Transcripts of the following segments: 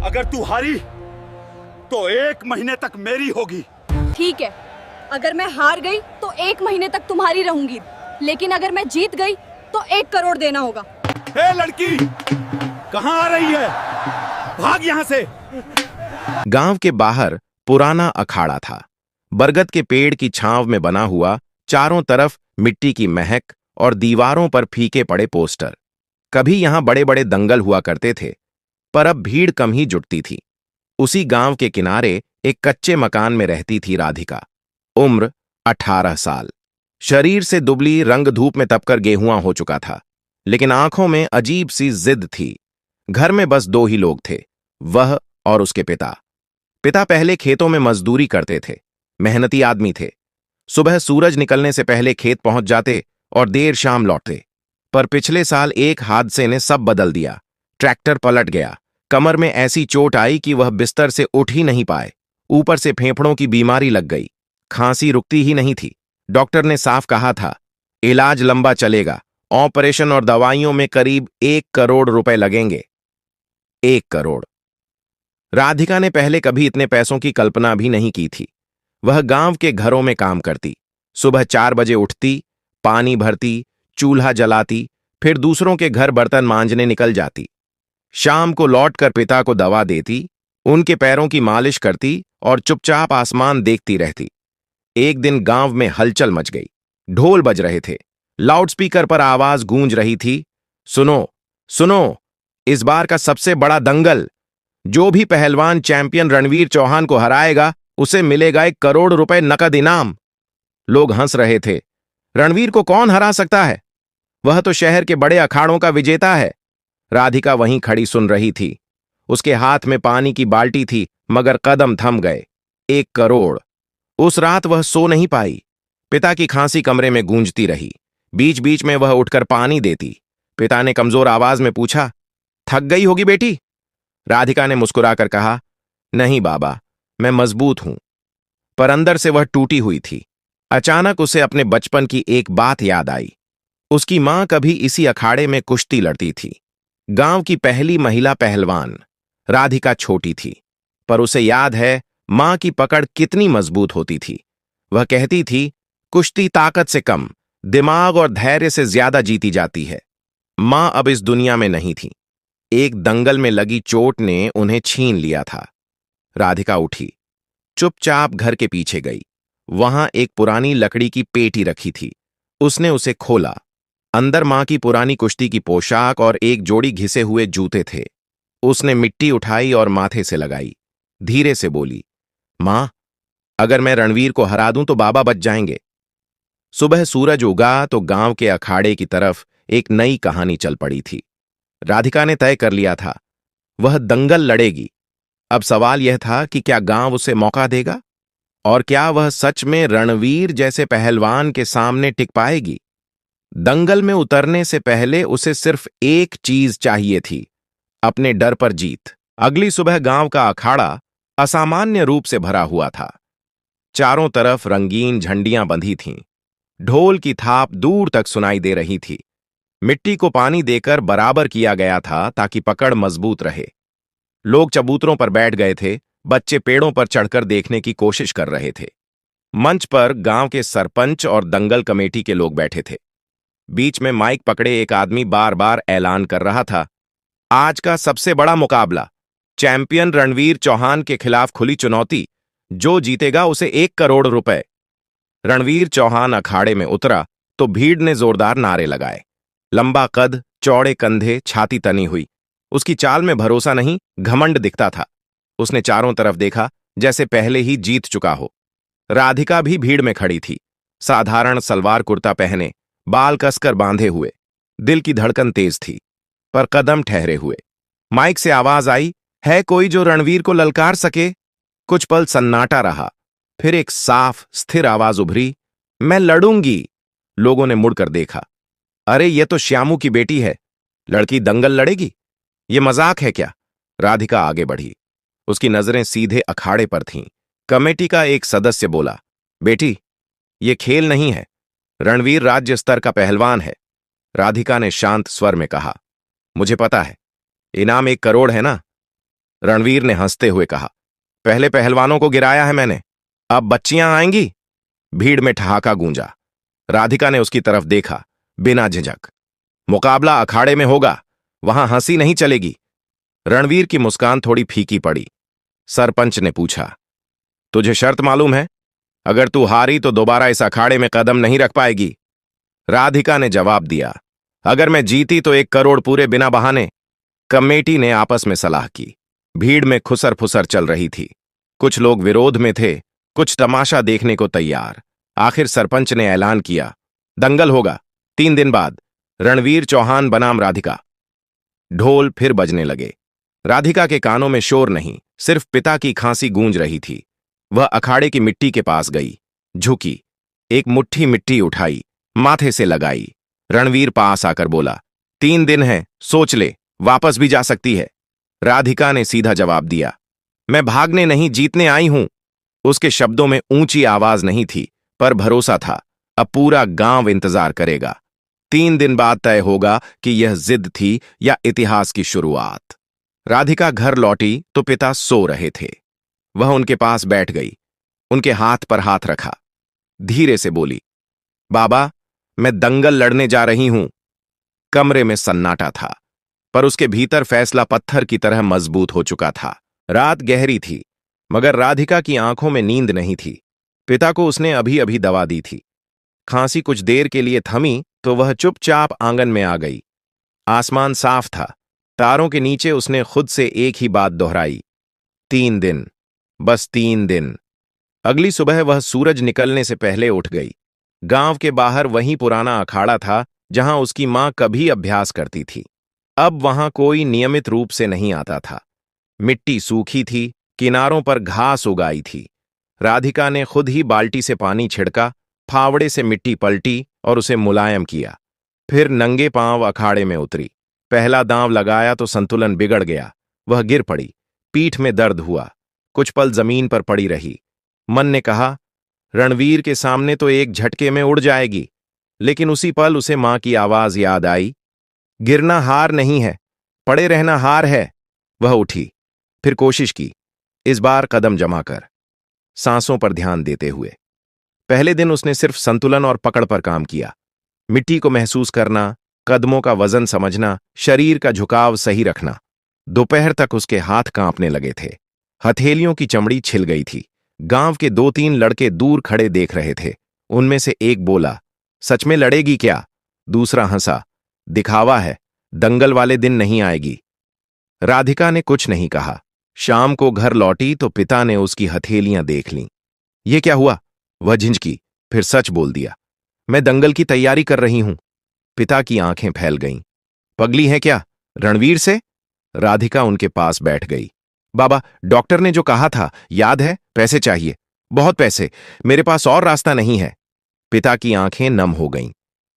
अगर तू हारी तो 1 महीने तक मेरी होगी। ठीक है, अगर मैं हार गई तो 1 महीने तक तुम्हारी रहूंगी, लेकिन अगर मैं जीत गई तो 1 करोड़ देना होगा। ए लड़की, कहाँ आ रही है? भाग यहाँ से। गांव के बाहर पुराना अखाड़ा था। बरगद के पेड़ की छांव में बना हुआ, चारों तरफ मिट्टी की महक और दीवारों पर फीके पड़े पोस्टर। कभी यहां बड़े बड़े दंगल हुआ करते थे, पर अब भीड़ कम ही जुटती थी। उसी गांव के किनारे एक कच्चे मकान में रहती थी राधिका। उम्र 18 साल। शरीर से दुबली, रंग धूप में तपकर गेहुआ हो चुका था, लेकिन आंखों में अजीब सी जिद थी। घर में बस 2 ही लोग थे, वह और उसके पिता। पिता पहले खेतों में मजदूरी करते थे, मेहनती आदमी थे। सुबह सूरज निकलने से पहले खेत पहुंच जाते और देर शाम लौटते। पर पिछले साल एक हादसे ने सब बदल दिया। ट्रैक्टर पलट गया, कमर में ऐसी चोट आई कि वह बिस्तर से उठ ही नहीं पाए। ऊपर से फेफड़ों की बीमारी लग गई, खांसी रुकती ही नहीं थी। डॉक्टर ने साफ कहा था, इलाज लंबा चलेगा, ऑपरेशन और दवाइयों में करीब 1 करोड़ रुपए लगेंगे। 1 करोड़। राधिका ने पहले कभी इतने पैसों की कल्पना भी नहीं की थी। वह गांव के घरों में काम करती, सुबह 4 बजे उठती, पानी भरती, चूल्हा जलाती, फिर दूसरों के घर बर्तन मांजने निकल जाती। शाम को लौटकर पिता को दवा देती, उनके पैरों की मालिश करती और चुपचाप आसमान देखती रहती। एक दिन गांव में हलचल मच गई। ढोल बज रहे थे, लाउडस्पीकर पर आवाज गूंज रही थी, सुनो सुनो, इस बार का सबसे बड़ा दंगल। जो भी पहलवान चैंपियन रणवीर चौहान को हराएगा, उसे मिलेगा 1 करोड़ रुपए नकद इनाम। लोग हंस रहे थे। रणवीर को कौन हरा सकता है? वह तो शहर के बड़े अखाड़ों का विजेता है। राधिका वहीं खड़ी सुन रही थी। उसके हाथ में पानी की बाल्टी थी, मगर कदम थम गए। 1 करोड़। उस रात वह सो नहीं पाई। पिता की खांसी कमरे में गूंजती रही। बीच बीच में वह उठकर पानी देती। पिता ने कमजोर आवाज में पूछा, थक गई होगी बेटी? राधिका ने मुस्कुराकर कहा, नहीं बाबा, मैं मजबूत हूं। पर अंदर से वह टूटी हुई थी। अचानक उसे अपने बचपन की एक बात याद आई। उसकी मां कभी इसी अखाड़े में कुश्ती लड़ती थी। गांव की पहली महिला पहलवान। राधिका छोटी थी, पर उसे याद है मां की पकड़ कितनी मजबूत होती थी। वह कहती थी, कुश्ती ताकत से कम, दिमाग और धैर्य से ज्यादा जीती जाती है। मां अब इस दुनिया में नहीं थी। एक दंगल में लगी चोट ने उन्हें छीन लिया था। राधिका उठी, चुपचाप घर के पीछे गई। वहां एक पुरानी लकड़ी की पेटी रखी थी। उसने उसे खोला। अंदर मां की पुरानी कुश्ती की पोशाक और एक जोड़ी घिसे हुए जूते थे। उसने मिट्टी उठाई और माथे से लगाई। धीरे से बोली, मां, अगर मैं रणवीर को हरा दूं तो बाबा बच जाएंगे। सुबह सूरज उगा तो गांव के अखाड़े की तरफ एक नई कहानी चल पड़ी थी। राधिका ने तय कर लिया था, वह दंगल लड़ेगी। अब सवाल यह था कि क्या गांव उसे मौका देगा, और क्या वह सच में रणवीर जैसे पहलवान के सामने टिक पाएगी। दंगल में उतरने से पहले उसे सिर्फ एक चीज चाहिए थी, अपने डर पर जीत। अगली सुबह गांव का अखाड़ा असामान्य रूप से भरा हुआ था। चारों तरफ रंगीन झंडियां बंधी थीं। ढोल की थाप दूर तक सुनाई दे रही थी। मिट्टी को पानी देकर बराबर किया गया था ताकि पकड़ मजबूत रहे। लोग चबूतरों पर बैठ गए थे, बच्चे पेड़ों पर चढ़कर देखने की कोशिश कर रहे थे। मंच पर गांव के सरपंच और दंगल कमेटी के लोग बैठे थे। बीच में माइक पकड़े एक आदमी बार बार ऐलान कर रहा था, आज का सबसे बड़ा मुकाबला, चैंपियन रणवीर चौहान के खिलाफ खुली चुनौती। जो जीतेगा उसे 1 करोड़ रुपए। रणवीर चौहान अखाड़े में उतरा तो भीड़ ने जोरदार नारे लगाए। लंबा कद, चौड़े कंधे, छाती तनी हुई। उसकी चाल में भरोसा नहीं, घमंड दिखता था। उसने चारों तरफ देखा, जैसे पहले ही जीत चुका हो। राधिका भी भीड़ में खड़ी थी, साधारण सलवार कुर्ता पहने, बाल कसकर बांधे हुए। दिल की धड़कन तेज थी, पर कदम ठहरे हुए। माइक से आवाज आई, है कोई जो रणवीर को ललकार सके? कुछ पल सन्नाटा रहा, फिर एक साफ स्थिर आवाज उभरी, मैं लड़ूंगी। लोगों ने मुड़कर देखा। अरे ये तो श्यामू की बेटी है, लड़की दंगल लड़ेगी? ये मजाक है क्या? राधिका आगे बढ़ी। उसकी नजरें सीधे अखाड़े पर थीं। कमेटी का एक सदस्य बोला, बेटी, ये खेल नहीं है, रणवीर राज्य स्तर का पहलवान है। राधिका ने शांत स्वर में कहा, मुझे पता है, इनाम 1 करोड़ है ना? रणवीर ने हंसते हुए कहा। पहले पहलवानों को गिराया है मैंने, अब बच्चियां आएंगी। भीड़ में ठहाका गूंजा। राधिका ने उसकी तरफ देखा, बिना झिझक। मुकाबला अखाड़े में होगा, वहां हंसी नहीं चलेगी। रणवीर की मुस्कान थोड़ी फीकी पड़ी। सरपंच ने पूछा, तुझे शर्त मालूम है? अगर तू हारी तो दोबारा इस अखाड़े में कदम नहीं रख पाएगी। राधिका ने जवाब दिया, अगर मैं जीती तो 1 करोड़ पूरे बिना बहाने। कमेटी ने आपस में सलाह की। भीड़ में खुसर फुसर चल रही थी। कुछ लोग विरोध में थे, कुछ तमाशा देखने को तैयार। आखिर सरपंच ने ऐलान किया, दंगल होगा 3 दिन बाद। रणवीर चौहान बनाम राधिका। ढोल फिर बजने लगे। राधिका के कानों में शोर नहीं, सिर्फ पिता की खांसी गूंज रही थी। वह अखाड़े की मिट्टी के पास गई, झुकी, एक मुट्ठी मिट्टी उठाई, माथे से लगाई। रणवीर पास आकर बोला, 3 दिन है, सोच ले, वापस भी जा सकती है। राधिका ने सीधा जवाब दिया, मैं भागने नहीं जीतने आई हूं। उसके शब्दों में ऊंची आवाज नहीं थी, पर भरोसा था, अब पूरा गांव इंतजार करेगा। 3 दिन बाद तय होगा कि यह जिद थी या इतिहास की शुरुआत। राधिका घर लौटी तो पिता सो रहे थे। वह उनके पास बैठ गई, उनके हाथ पर हाथ रखा, धीरे से बोली, बाबा, मैं दंगल लड़ने जा रही हूं। कमरे में सन्नाटा था, पर उसके भीतर फैसला पत्थर की तरह मजबूत हो चुका था। रात गहरी थी, मगर राधिका की आंखों में नींद नहीं थी। पिता को उसने अभी अभी दवा दी थी। खांसी कुछ देर के लिए थमी तो वह चुपचाप आंगन में आ गई। आसमान साफ था, तारों के नीचे उसने खुद से एक ही बात दोहराई, 3 दिन, बस 3 दिन। अगली सुबह वह सूरज निकलने से पहले उठ गई। गांव के बाहर वही पुराना अखाड़ा था जहां उसकी मां कभी अभ्यास करती थी। अब वहां कोई नियमित रूप से नहीं आता था। मिट्टी सूखी थी, किनारों पर घास उगाई थी। राधिका ने खुद ही बाल्टी से पानी छिड़का, फावड़े से मिट्टी पलटी और उसे मुलायम किया। फिर नंगे पांव अखाड़े में उतरी। पहला दांव लगाया तो संतुलन बिगड़ गया। वह गिर पड़ी, पीठ में दर्द हुआ, कुछ पल जमीन पर पड़ी रही। मन ने कहा, रणवीर के सामने तो एक झटके में उड़ जाएगी। लेकिन उसी पल उसे मां की आवाज याद आई, गिरना हार नहीं है, पड़े रहना हार है। वह उठी, फिर कोशिश की, इस बार कदम जमा कर, सांसों पर ध्यान देते हुए। पहले दिन उसने सिर्फ संतुलन और पकड़ पर काम किया। मिट्टी को महसूस करना, कदमों का वजन समझना, शरीर का झुकाव सही रखना। दोपहर तक उसके हाथ कांपने लगे थे, हथेलियों की चमड़ी छिल गई थी। गांव के 2-3 लड़के दूर खड़े देख रहे थे। उनमें से एक बोला, सच में लड़ेगी क्या? दूसरा हंसा, दिखावा है, दंगल वाले दिन नहीं आएगी। राधिका ने कुछ नहीं कहा। शाम को घर लौटी तो पिता ने उसकी हथेलियां देख लीं। ये क्या हुआ? वह झिंझकी, फिर सच बोल दिया, मैं दंगल की तैयारी कर रही हूं। पिता की आंखें फैल गईं। पगली है क्या? रणवीर से? राधिका उनके पास बैठ गई। बाबा, डॉक्टर ने जो कहा था याद है? पैसे चाहिए, बहुत पैसे, मेरे पास और रास्ता नहीं है। पिता की आंखें नम हो गईं।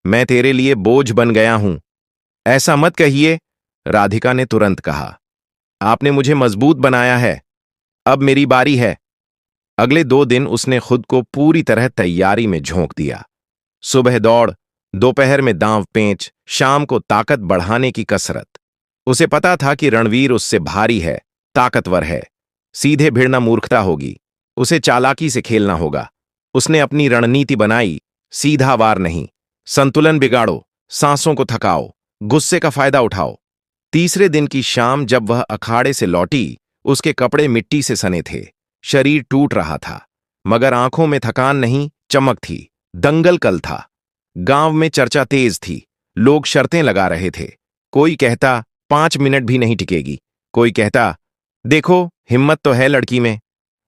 मैं तेरे लिए बोझ बन गया हूं। ऐसा मत कहिए, राधिका ने तुरंत कहा। आपने मुझे मजबूत बनाया है, अब मेरी बारी है। अगले 2 दिन उसने खुद को पूरी तरह तैयारी में झोंक दिया। सुबह दौड़, दोपहर में दांव पेंच, शाम को ताकत बढ़ाने की कसरत। उसे पता था कि रणवीर उससे भारी है, ताकतवर है। सीधे भिड़ना मूर्खता होगी, उसे चालाकी से खेलना होगा। उसने अपनी रणनीति बनाई, सीधा वार नहीं, संतुलन बिगाड़ो, सांसों को थकाओ, गुस्से का फायदा उठाओ। तीसरे दिन की शाम जब वह अखाड़े से लौटी, उसके कपड़े मिट्टी से सने थे, शरीर टूट रहा था, मगर आंखों में थकान नहीं, चमक थी। दंगल कल था। गांव में चर्चा तेज थी, लोग शर्तें लगा रहे थे। कोई कहता 5 मिनट भी नहीं टिकेगी, कोई कहता देखो हिम्मत तो है लड़की में।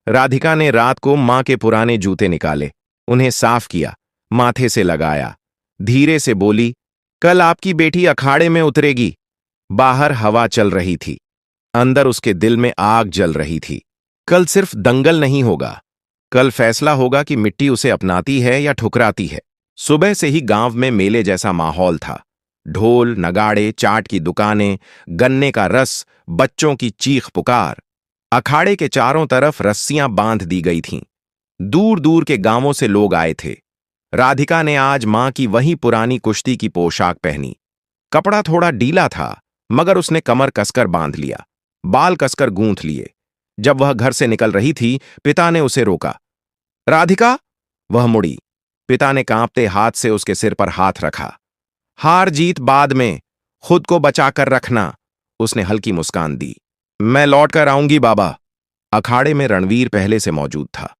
राधिका ने रात को मां के पुराने जूते निकाले, उन्हें साफ किया, माथे से लगाया, धीरे से बोली, कल आपकी बेटी अखाड़े में उतरेगी। बाहर हवा चल रही थी, अंदर उसके दिल में आग जल रही थी। कल सिर्फ दंगल नहीं होगा, कल फैसला होगा कि मिट्टी उसे अपनाती है या ठुकराती है। सुबह से ही गांव में मेले जैसा माहौल था। ढोल, नगाड़े, चाट की दुकानें, गन्ने का रस, बच्चों की चीख पुकार। अखाड़े के चारों तरफ रस्सियां बांध दी गई थीं। दूर दूर के गांवों से लोग आए थे। राधिका ने आज मां की वही पुरानी कुश्ती की पोशाक पहनी। कपड़ा थोड़ा ढीला था, मगर उसने कमर कसकर बांध लिया। बाल कसकर गूंथ लिए। जब वह घर से निकल रही थी, पिता ने उसे रोका। राधिका! वह मुड़ी। पिता ने कांपते हाथ से उसके सिर पर हाथ रखा। हार जीत बाद में, खुद को बचाकर रखना। उसने हल्की मुस्कान दी। मैं लौट कर आऊंगी बाबा। अखाड़े में रणवीर पहले से मौजूद था।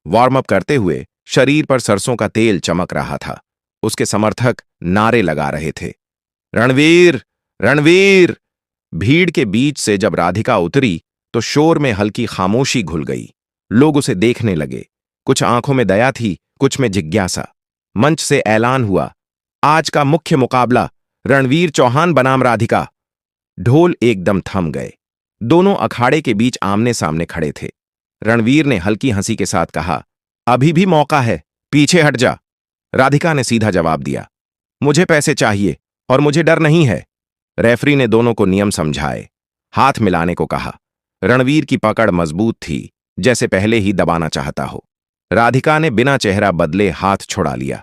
वार्म अप करते हुए शरीर पर सरसों का तेल चमक रहा था। उसके समर्थक नारे लगा रहे थे, रणवीर, रणवीर। भीड़ के बीच से जब राधिका उतरी तो शोर में हल्की खामोशी घुल गई। लोग उसे देखने लगे। कुछ आंखों में दया थी, कुछ में जिज्ञासा। मंच से ऐलान हुआ, आज का मुख्य मुकाबला रणवीर चौहान बनाम राधिका। ढोल एकदम थम गए। दोनों अखाड़े के बीच आमने सामने खड़े थे। रणवीर ने हल्की हंसी के साथ कहा, अभी भी मौका है, पीछे हट जा। राधिका ने सीधा जवाब दिया, मुझे पैसे चाहिए और मुझे डर नहीं है। रेफरी ने दोनों को नियम समझाए, हाथ मिलाने को कहा। रणवीर की पकड़ मजबूत थी, जैसे पहले ही दबाना चाहता हो। राधिका ने बिना चेहरा बदले हाथ छुड़ा लिया।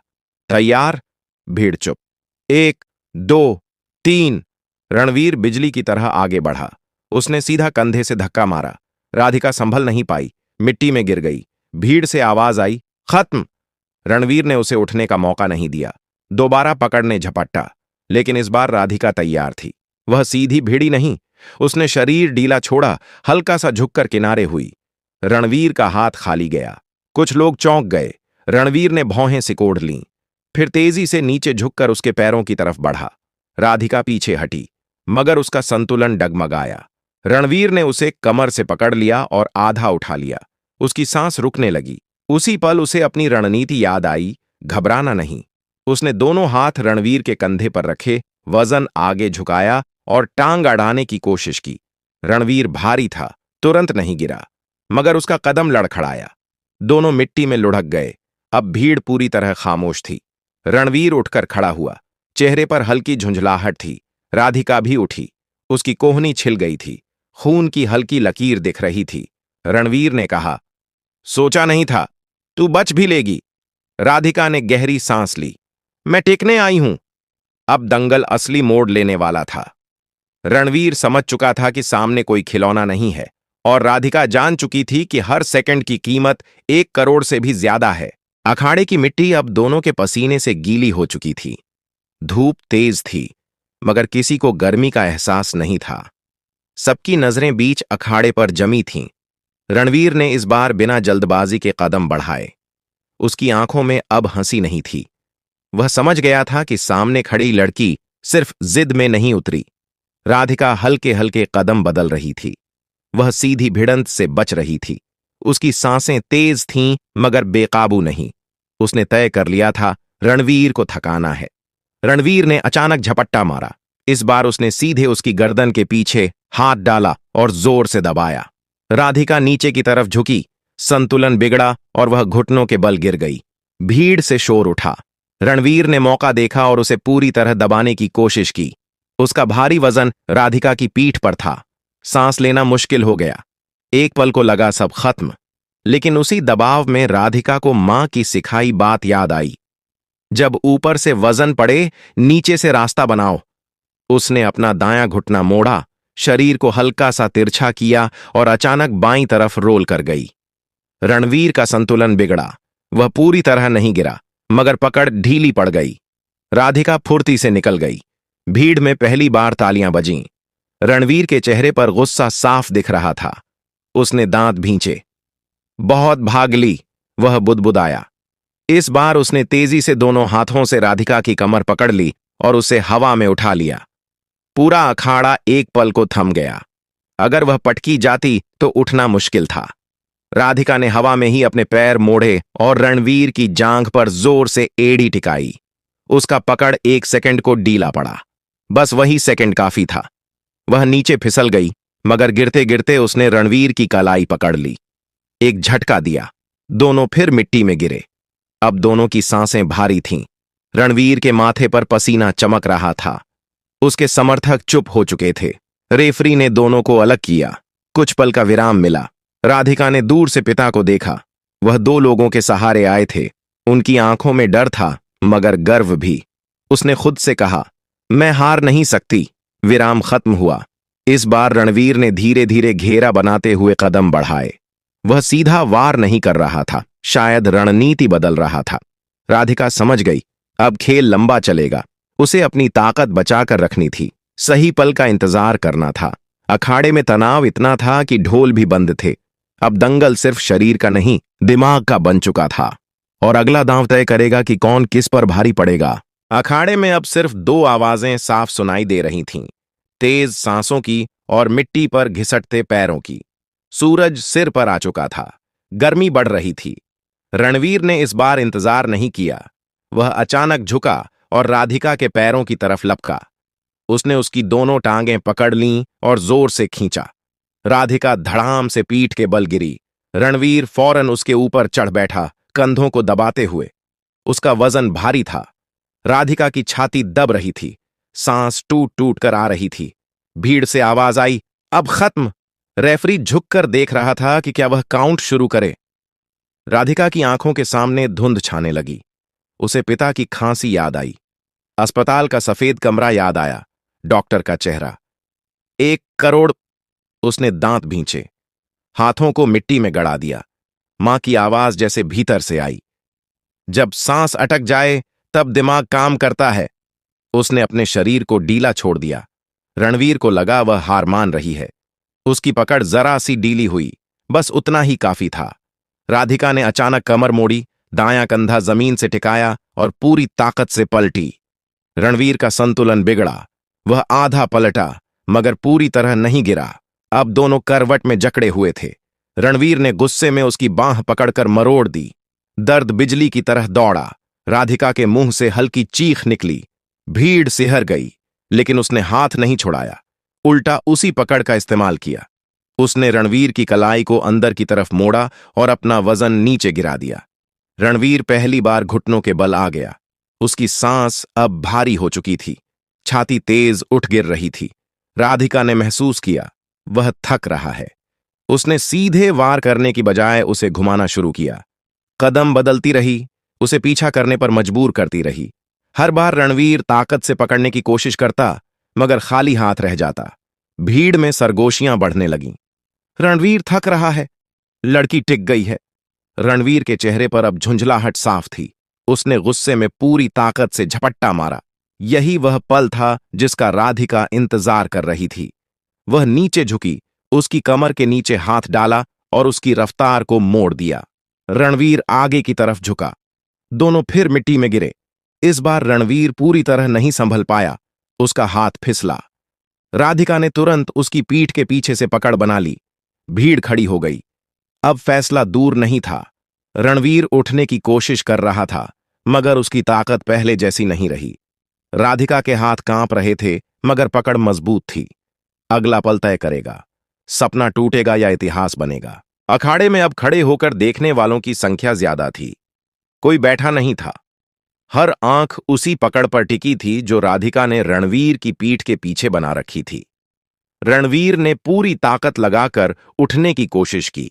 तैयार? भीड़ चुप। 1, 2, 3। रणवीर बिजली की तरह आगे बढ़ा। उसने सीधा कंधे से धक्का मारा। राधिका संभल नहीं पाई, मिट्टी में गिर गई। भीड़ से आवाज आई, खत्म। रणवीर ने उसे उठने का मौका नहीं दिया। दोबारा पकड़ने झपट्टा, लेकिन इस बार राधिका तैयार थी। वह सीधी भिड़ी नहीं, उसने शरीर ढीला छोड़ा, हल्का सा झुककर किनारे हुई। रणवीर का हाथ खाली गया। कुछ लोग चौंक गए। रणवीर ने भौहें सिकोड़ लीं, फिर तेजी से नीचे झुककर उसके पैरों की तरफ बढ़ा। राधिका पीछे हटी, मगर उसका संतुलन डगमगाया। रणवीर ने उसे कमर से पकड़ लिया और आधा उठा लिया। उसकी सांस रुकने लगी। उसी पल उसे अपनी रणनीति याद आई, घबराना नहीं। उसने दोनों हाथ रणवीर के कंधे पर रखे, वजन आगे झुकाया और टांग अड़ाने की कोशिश की। रणवीर भारी था, तुरंत नहीं गिरा, मगर उसका कदम लड़खड़ाया। दोनों मिट्टी में लुढ़क गए। अब भीड़ पूरी तरह खामोश थी। रणवीर उठकर खड़ा हुआ। चेहरे पर हल्की झुंझलाहट थी। राधिका भी उठी। उसकी कोहनी छिल गई थी, खून की हल्की लकीर दिख रही थी। रणवीर ने कहा, सोचा नहीं था तू बच भी लेगी। राधिका ने गहरी सांस ली। मैं टेकने आई हूं। अब दंगल असली मोड़ लेने वाला था। रणवीर समझ चुका था कि सामने कोई खिलौना नहीं है, और राधिका जान चुकी थी कि हर सेकंड की कीमत 1 करोड़ से भी ज्यादा है। अखाड़े की मिट्टी अब दोनों के पसीने से गीली हो चुकी थी। धूप तेज थी, मगर किसी को गर्मी का एहसास नहीं था। सबकी नजरें बीच अखाड़े पर जमी थीं। रणवीर ने इस बार बिना जल्दबाजी के कदम बढ़ाए। उसकी आंखों में अब हंसी नहीं थी। वह समझ गया था कि सामने खड़ी लड़की सिर्फ जिद में नहीं उतरी। राधिका हल्के हल्के कदम बदल रही थी। वह सीधी भिड़ंत से बच रही थी। उसकी सांसें तेज थीं, मगर बेकाबू नहीं। उसने तय कर लिया था, रणवीर को थकाना है। रणवीर ने अचानक झपट्टा मारा। इस बार उसने सीधे उसकी गर्दन के पीछे हाथ डाला और जोर से दबाया। राधिका नीचे की तरफ झुकी, संतुलन बिगड़ा और वह घुटनों के बल गिर गई। भीड़ से शोर उठा। रणवीर ने मौका देखा और उसे पूरी तरह दबाने की कोशिश की। उसका भारी वजन राधिका की पीठ पर था। सांस लेना मुश्किल हो गया। एक पल को लगा सब खत्म, लेकिन उसी दबाव में राधिका को मां की सिखाई बात याद आई, जब ऊपर से वजन पड़े, नीचे से रास्ता बनाओ। उसने अपना दायां घुटना मोड़ा, शरीर को हल्का सा तिरछा किया और अचानक बाईं तरफ रोल कर गई। रणवीर का संतुलन बिगड़ा। वह पूरी तरह नहीं गिरा, मगर पकड़ ढीली पड़ गई। राधिका फुर्ती से निकल गई। भीड़ में पहली बार तालियां बजीं। रणवीर के चेहरे पर गुस्सा साफ दिख रहा था। उसने दांत भींचे। बहुत भाग ली, वह बुदबुदाया। इस बार उसने तेजी से दोनों हाथों से राधिका की कमर पकड़ ली और उसे हवा में उठा लिया। पूरा अखाड़ा एक पल को थम गया। अगर वह पटकी जाती तो उठना मुश्किल था। राधिका ने हवा में ही अपने पैर मोड़े और रणवीर की जांघ पर जोर से एड़ी टिकाई। उसका पकड़ 1 सेकंड को ढीला पड़ा। बस वही सेकंड काफी था। वह नीचे फिसल गई, मगर गिरते गिरते उसने रणवीर की कलाई पकड़ ली। एक झटका दिया। दोनों फिर मिट्टी में गिरे। अब दोनों की सांसें भारी थीं। रणवीर के माथे पर पसीना चमक रहा था। उसके समर्थक चुप हो चुके थे। रेफरी ने दोनों को अलग किया। कुछ पल का विराम मिला। राधिका ने दूर से पिता को देखा। वह 2 लोगों के सहारे आए थे। उनकी आंखों में डर था, मगर गर्व भी। उसने खुद से कहा, मैं हार नहीं सकती। विराम खत्म हुआ। इस बार रणवीर ने धीरे धीरे घेरा बनाते हुए कदम बढ़ाए। वह सीधा वार नहीं कर रहा था, शायद रणनीति बदल रहा था। राधिका समझ गई, अब खेल लंबा चलेगा। उसे अपनी ताकत बचाकर रखनी थी, सही पल का इंतजार करना था। अखाड़े में तनाव इतना था कि ढोल भी बंद थे। अब दंगल सिर्फ शरीर का नहीं, दिमाग का बन चुका था, और अगला दांव तय करेगा कि कौन किस पर भारी पड़ेगा। अखाड़े में अब सिर्फ दो आवाजें साफ सुनाई दे रही थीं, तेज सांसों की और मिट्टी पर घिसटते पैरों की। सूरज सिर पर आ चुका था, गर्मी बढ़ रही थी। रणवीर ने इस बार इंतजार नहीं किया। वह अचानक झुका और राधिका के पैरों की तरफ लपका। उसने उसकी दोनों टांगें पकड़ लीं और जोर से खींचा। राधिका धड़ाम से पीठ के बल गिरी। रणवीर फौरन उसके ऊपर चढ़ बैठा, कंधों को दबाते हुए। उसका वजन भारी था। राधिका की छाती दब रही थी, सांस टूट टूट कर आ रही थी। भीड़ से आवाज आई, अब खत्म। रेफरी झुककर देख रहा था कि क्या वह काउंट शुरू करे। राधिका की आंखों के सामने धुंध छाने लगी। उसे पिता की खांसी याद आई, अस्पताल का सफेद कमरा याद आया, डॉक्टर का चेहरा। 1 करोड़। उसने दांत भींचे, हाथों को मिट्टी में गड़ा दिया। मां की आवाज जैसे भीतर से आई, जब सांस अटक जाए तब दिमाग काम करता है। उसने अपने शरीर को ढीला छोड़ दिया। रणवीर को लगा वह हार मान रही है। उसकी पकड़ जरा सी ढीली हुई, बस उतना ही काफी था। राधिका ने अचानक कमर मोड़ी, दायां कंधा जमीन से टिकाया और पूरी ताकत से पलटी। रणवीर का संतुलन बिगड़ा। वह आधा पलटा, मगर पूरी तरह नहीं गिरा। अब दोनों करवट में जकड़े हुए थे। रणवीर ने गुस्से में उसकी बांह पकड़कर मरोड़ दी। दर्द बिजली की तरह दौड़ा। राधिका के मुंह से हल्की चीख निकली। भीड़ सिहर गई, लेकिन उसने हाथ नहीं छुड़ाया, उल्टा उसी पकड़ का इस्तेमाल किया। उसने रणवीर की कलाई को अंदर की तरफ मोड़ा और अपना वजन नीचे गिरा दिया। रणवीर पहली बार घुटनों के बल आ गया। उसकी सांस अब भारी हो चुकी थी, छाती तेज उठ गिर रही थी। राधिका ने महसूस किया वह थक रहा है। उसने सीधे वार करने की बजाय उसे घुमाना शुरू किया। कदम बदलती रही, उसे पीछा करने पर मजबूर करती रही। हर बार रणवीर ताकत से पकड़ने की कोशिश करता, मगर खाली हाथ रह जाता। भीड़ में सरगोशियां बढ़ने लगीं। रणवीर थक रहा है, लड़की टिक गई है। रणवीर के चेहरे पर अब झुंझलाहट साफ थी। उसने गुस्से में पूरी ताकत से झपट्टा मारा। यही वह पल था जिसका राधिका इंतजार कर रही थी। वह नीचे झुकी, उसकी कमर के नीचे हाथ डाला और उसकी रफ्तार को मोड़ दिया। रणवीर आगे की तरफ झुका। दोनों फिर मिट्टी में गिरे। इस बार रणवीर पूरी तरह नहीं संभल पाया, उसका हाथ फिसला। राधिका ने तुरंत उसकी पीठ के पीछे से पकड़ बना ली। भीड़ खड़ी हो गई। अब फैसला दूर नहीं था। रणवीर उठने की कोशिश कर रहा था, मगर उसकी ताकत पहले जैसी नहीं रही। राधिका के हाथ कांप रहे थे, मगर पकड़ मजबूत थी। अगला पल तय करेगा, सपना टूटेगा या इतिहास बनेगा। अखाड़े में अब खड़े होकर देखने वालों की संख्या ज्यादा थी। कोई बैठा नहीं था। हर आंख उसी पकड़ पर टिकी थी जो राधिका ने रणवीर की पीठ के पीछे बना रखी थी। रणवीर ने पूरी ताकत लगाकर उठने की कोशिश की।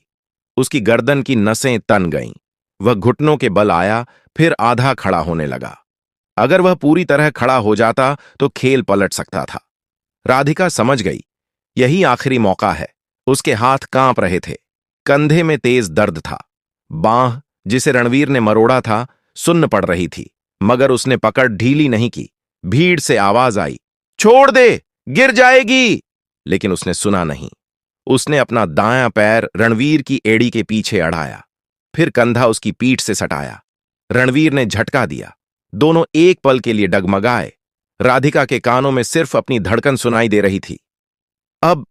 उसकी गर्दन की नसें तन गईं। वह घुटनों के बल आया, फिर आधा खड़ा होने लगा। अगर वह पूरी तरह खड़ा हो जाता तो खेल पलट सकता था। राधिका समझ गई, यही आखिरी मौका है। उसके हाथ कांप रहे थे, कंधे में तेज दर्द था। बांह जिसे रणवीर ने मरोड़ा था सुन्न पड़ रही थी, मगर उसने पकड़ ढीली नहीं की। भीड़ से आवाज आई, छोड़ दे, गिर जाएगी। लेकिन उसने सुना नहीं। उसने अपना दायां पैर रणवीर की एड़ी के पीछे अड़ाया, फिर कंधा उसकी पीठ से सटाया। रणवीर ने झटका दिया। दोनों एक पल के लिए डगमगाए। राधिका के कानों में सिर्फ अपनी धड़कन सुनाई दे रही थी। अब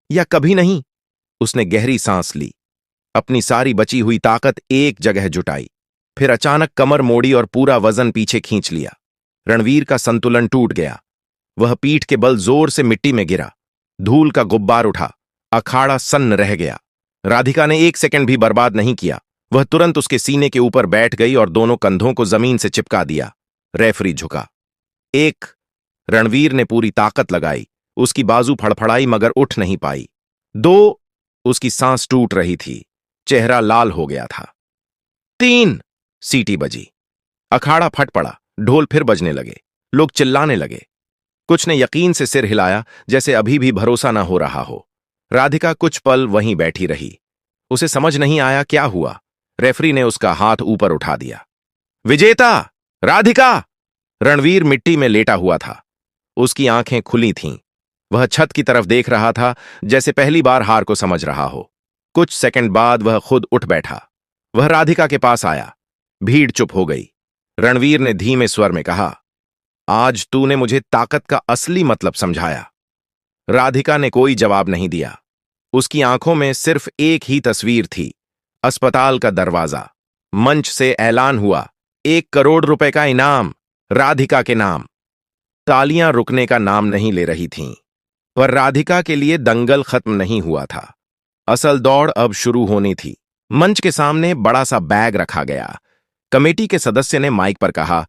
या कभी नहीं। उसने गहरी सांस ली, अपनी सारी बची हुई ताकत एक जगह जुटाई, फिर अचानक कमर मोड़ी और पूरा वजन पीछे खींच लिया। रणवीर का संतुलन टूट गया। वह पीठ के बल जोर से मिट्टी में गिरा। धूल का गुब्बार उठा। अखाड़ा सन्न रह गया। राधिका ने 1 सेकंड भी बर्बाद नहीं किया। वह तुरंत उसके सीने के ऊपर बैठ गई और दोनों कंधों को जमीन से चिपका दिया। रेफरी झुका। 1। रणवीर ने पूरी ताकत लगाई। उसकी बाजू फड़फड़ाई, मगर उठ नहीं पाई। 2। उसकी सांस टूट रही थी, चेहरा लाल हो गया था। 3। सीटी बजी। अखाड़ा फट पड़ा। ढोल फिर बजने लगे। लोग चिल्लाने लगे। कुछ ने यकीन से सिर हिलाया, जैसे अभी भी भरोसा न हो रहा हो। राधिका कुछ पल वहीं बैठी रही। उसे समझ नहीं आया क्या हुआ। रेफरी ने उसका हाथ ऊपर उठा दिया। विजेता राधिका! रणवीर मिट्टी में लेटा हुआ था। उसकी आंखें खुली थीं। वह छत की तरफ देख रहा था, जैसे पहली बार हार को समझ रहा हो। कुछ सेकंड बाद वह खुद उठ बैठा। वह राधिका के पास आया। भीड़ चुप हो गई। रणवीर ने धीमे स्वर में कहा, आज तूने मुझे ताकत का असली मतलब समझाया। राधिका ने कोई जवाब नहीं दिया। उसकी आंखों में सिर्फ एक ही तस्वीर थी, अस्पताल का दरवाजा। मंच से ऐलान हुआ, 1 करोड़ रुपए का इनाम राधिका के नाम। तालियां रुकने का नाम नहीं ले रही थीं, पर राधिका के लिए दंगल खत्म नहीं हुआ था। असल दौड़ अब शुरू होनी थी। मंच के सामने बड़ा सा बैग रखा गया। कमेटी के सदस्य ने माइक पर कहा,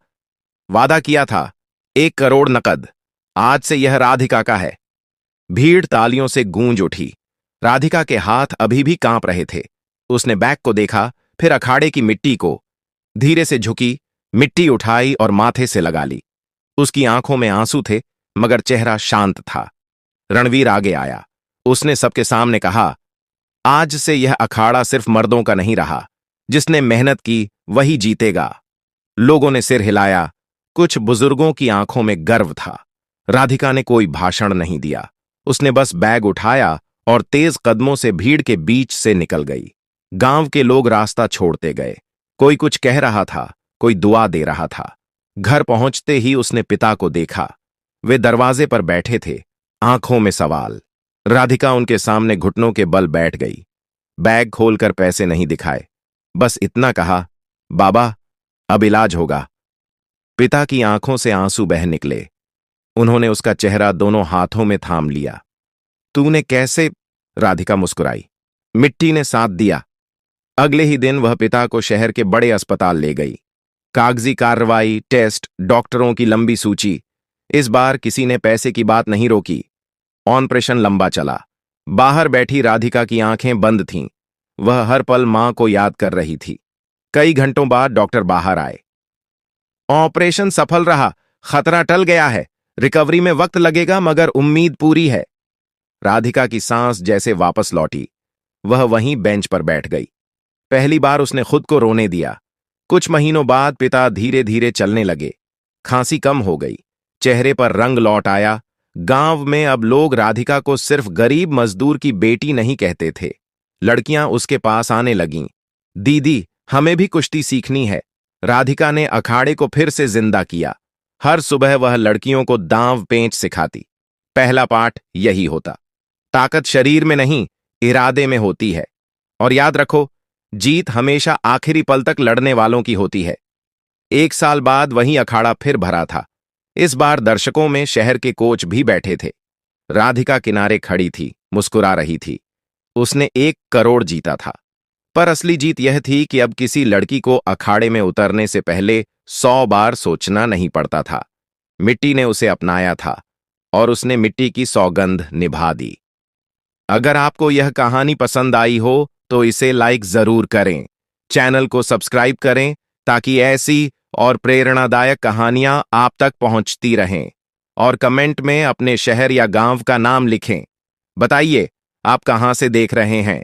वादा किया था 1 करोड़ नकद, आज से यह राधिका का है। भीड़ तालियों से गूंज उठी। राधिका के हाथ अभी भी कांप रहे थे। उसने बैग को देखा, फिर अखाड़े की मिट्टी को। धीरे से झुकी, मिट्टी उठाई और माथे से लगा ली। उसकी आंखों में आंसू थे, मगर चेहरा शांत था। रणवीर आगे आया। उसने सबके सामने कहा, आज से यह अखाड़ा सिर्फ मर्दों का नहीं रहा। जिसने मेहनत की वही जीतेगा। लोगों ने सिर हिलाया। कुछ बुजुर्गों की आंखों में गर्व था। राधिका ने कोई भाषण नहीं दिया। उसने बस बैग उठाया और तेज कदमों से भीड़ के बीच से निकल गई। गांव के लोग रास्ता छोड़ते गए। कोई कुछ कह रहा था, कोई दुआ दे रहा था। घर पहुंचते ही उसने पिता को देखा। वे दरवाजे पर बैठे थे, आंखों में सवाल। राधिका उनके सामने घुटनों के बल बैठ गई। बैग खोलकर पैसे नहीं दिखाए, बस इतना कहा, बाबा अब इलाज होगा। पिता की आंखों से आंसू बह निकले। उन्होंने उसका चेहरा दोनों हाथों में थाम लिया। तूने कैसे? राधिका मुस्कुराई। मिट्टी ने साथ दिया। अगले ही दिन वह पिता को शहर के बड़े अस्पताल ले गई। कागजी कार्रवाई, टेस्ट, डॉक्टरों की लंबी सूची। इस बार किसी ने पैसे की बात नहीं रोकी। ऑपरेशन लंबा चला। बाहर बैठी राधिका की आंखें बंद थीं। वह हर पल मां को याद कर रही थी। कई घंटों बाद डॉक्टर बाहर आए। ऑपरेशन सफल रहा, खतरा टल गया है। रिकवरी में वक्त लगेगा, मगर उम्मीद पूरी है। राधिका की सांस जैसे वापस लौटी। वह वहीं बेंच पर बैठ गई। पहली बार उसने खुद को रोने दिया। कुछ महीनों बाद पिता धीरे धीरे चलने लगे। खांसी कम हो गई। चेहरे पर रंग लौट आया। गांव में अब लोग राधिका को सिर्फ गरीब मजदूर की बेटी नहीं कहते थे। लड़कियां उसके पास आने लगीं। दीदी, हमें भी कुश्ती सीखनी है। राधिका ने अखाड़े को फिर से जिंदा किया। हर सुबह वह लड़कियों को दांव पेंच सिखाती। पहला पाठ यही होता, ताकत शरीर में नहीं, इरादे में होती है। और याद रखो, जीत हमेशा आखिरी पल तक लड़ने वालों की होती है। 1 साल बाद वही अखाड़ा फिर भरा था। इस बार दर्शकों में शहर के कोच भी बैठे थे। राधिका किनारे खड़ी थी, मुस्कुरा रही थी। उसने 1 करोड़ जीता था। पर असली जीत यह थी कि अब किसी लड़की को अखाड़े में उतरने से पहले 100 बार सोचना नहीं पड़ता था। मिट्टी ने उसे अपनाया था और उसने मिट्टी की सौगंध निभा दी। अगर आपको यह कहानी पसंद आई हो तो इसे लाइक जरूर करें। चैनल को सब्सक्राइब करें ताकि ऐसी और प्रेरणादायक कहानियां आप तक पहुंचती रहें। और कमेंट में अपने शहर या गांव का नाम लिखें। बताइए, आप कहां से देख रहे हैं।